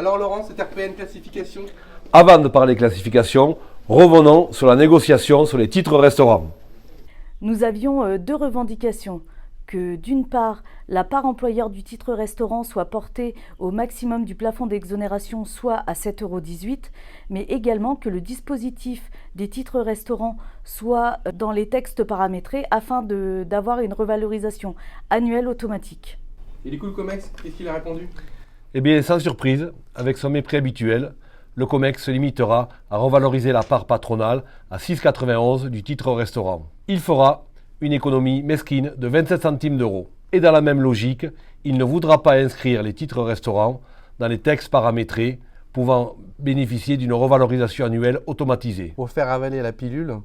Alors Laurent, cette RPN classification? Avant de parler classification, revenons sur la négociation sur les titres restaurants. Nous avions deux revendications. Que d'une part, la part employeur du titre restaurant soit portée au maximum du plafond d'exonération, soit à 7,18 €, mais également que le dispositif des titres restaurants soit dans les textes paramétrés afin d'avoir une revalorisation annuelle automatique. Et du coup, le COMEX, qu'est-ce qu'il a répondu? Eh bien, sans surprise, avec son mépris habituel, le COMEX se limitera à revaloriser la part patronale à 6,91 € du titre restaurant. Il fera une économie mesquine de 27 centimes d'euros. Et dans la même logique, il ne voudra pas inscrire les titres restaurants dans les textes paramétrés pouvant bénéficier d'une revalorisation annuelle automatisée. Pour faire avaler la pilule,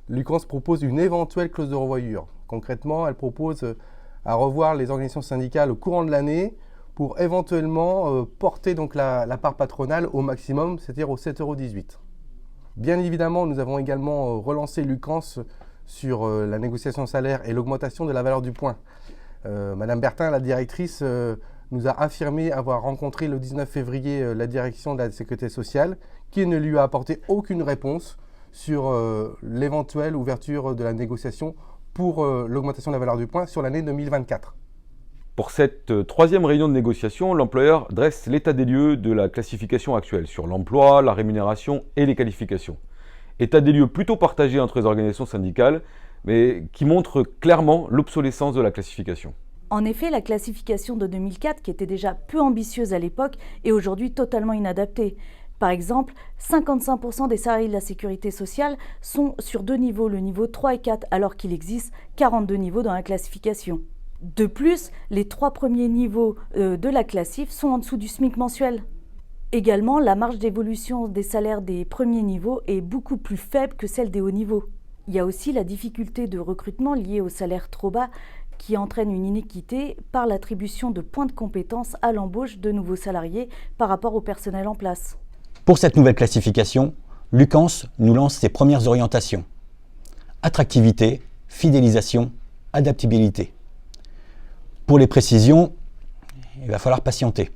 Lucans propose une éventuelle clause de revoyure. Concrètement, elle propose à revoir les organisations syndicales au courant de l'année pour éventuellement porter donc la part patronale au maximum, c'est-à-dire aux 7,18 €. Bien évidemment, nous avons également relancé Lucans sur la négociation salaire et l'augmentation de la valeur du point. Madame Bertin, la directrice, nous a affirmé avoir rencontré le 19 février la direction de la Sécurité sociale qui ne lui a apporté aucune réponse sur l'éventuelle ouverture de la négociation pour l'augmentation de la valeur du point sur l'année 2024. Pour cette troisième réunion de négociation, l'employeur dresse l'état des lieux de la classification actuelle sur l'emploi, la rémunération et les qualifications. État des lieux plutôt partagé entre les organisations syndicales, mais qui montre clairement l'obsolescence de la classification. En effet, la classification de 2004, qui était déjà peu ambitieuse à l'époque, est aujourd'hui totalement inadaptée. Par exemple, 55% des salariés de la sécurité sociale sont sur deux niveaux, le niveau 3 et 4, alors qu'il existe 42 niveaux dans la classification. De plus, les trois premiers niveaux de la classif sont en dessous du SMIC mensuel. Également, la marge d'évolution des salaires des premiers niveaux est beaucoup plus faible que celle des hauts niveaux. Il y a aussi la difficulté de recrutement liée au salaire trop bas qui entraîne une inéquité par l'attribution de points de compétence à l'embauche de nouveaux salariés par rapport au personnel en place. Pour cette nouvelle classification, Lucans nous lance ses premières orientations. Attractivité, fidélisation, adaptabilité. Pour les précisions, il va falloir patienter.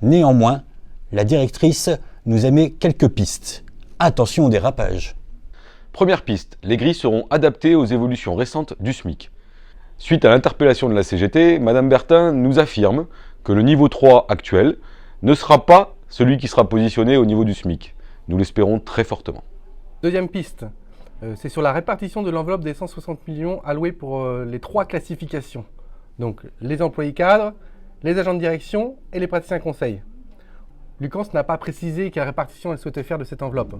Néanmoins, la directrice nous émet quelques pistes. Attention au dérapage. Première piste, les grilles seront adaptées aux évolutions récentes du SMIC. Suite à l'interpellation de la CGT, Madame Bertin nous affirme que le niveau 3 actuel ne sera pas celui qui sera positionné au niveau du SMIC. Nous l'espérons très fortement. Deuxième piste, c'est sur la répartition de l'enveloppe des 160 millions alloués pour les trois classifications. Donc les employés cadres, les agents de direction et les praticiens conseils. Lucans n'a pas précisé quelle répartition elle souhaitait faire de cette enveloppe.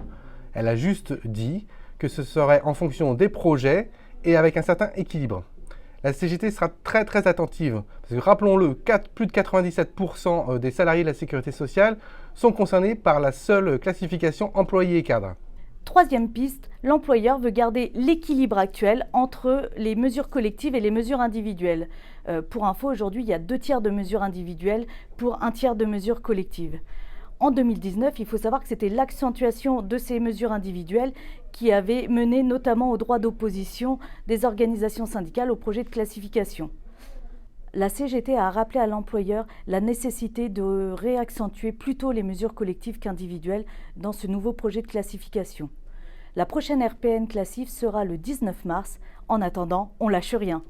Elle a juste dit que ce serait en fonction des projets et avec un certain équilibre. La CGT sera très attentive, parce que rappelons-le, plus de 97% des salariés de la sécurité sociale sont concernés par la seule classification employés et cadres. Troisième piste, l'employeur veut garder l'équilibre actuel entre les mesures collectives et les mesures individuelles. Pour info, aujourd'hui, il y a 2/3 de mesures individuelles pour 1/3 de mesures collectives. En 2019, il faut savoir que c'était l'accentuation de ces mesures individuelles qui avait mené notamment au droit d'opposition des organisations syndicales au projet de classification. La CGT a rappelé à l'employeur la nécessité de réaccentuer plutôt les mesures collectives qu'individuelles dans ce nouveau projet de classification. La prochaine RPN Classif sera le 19 mars. En attendant, on lâche rien.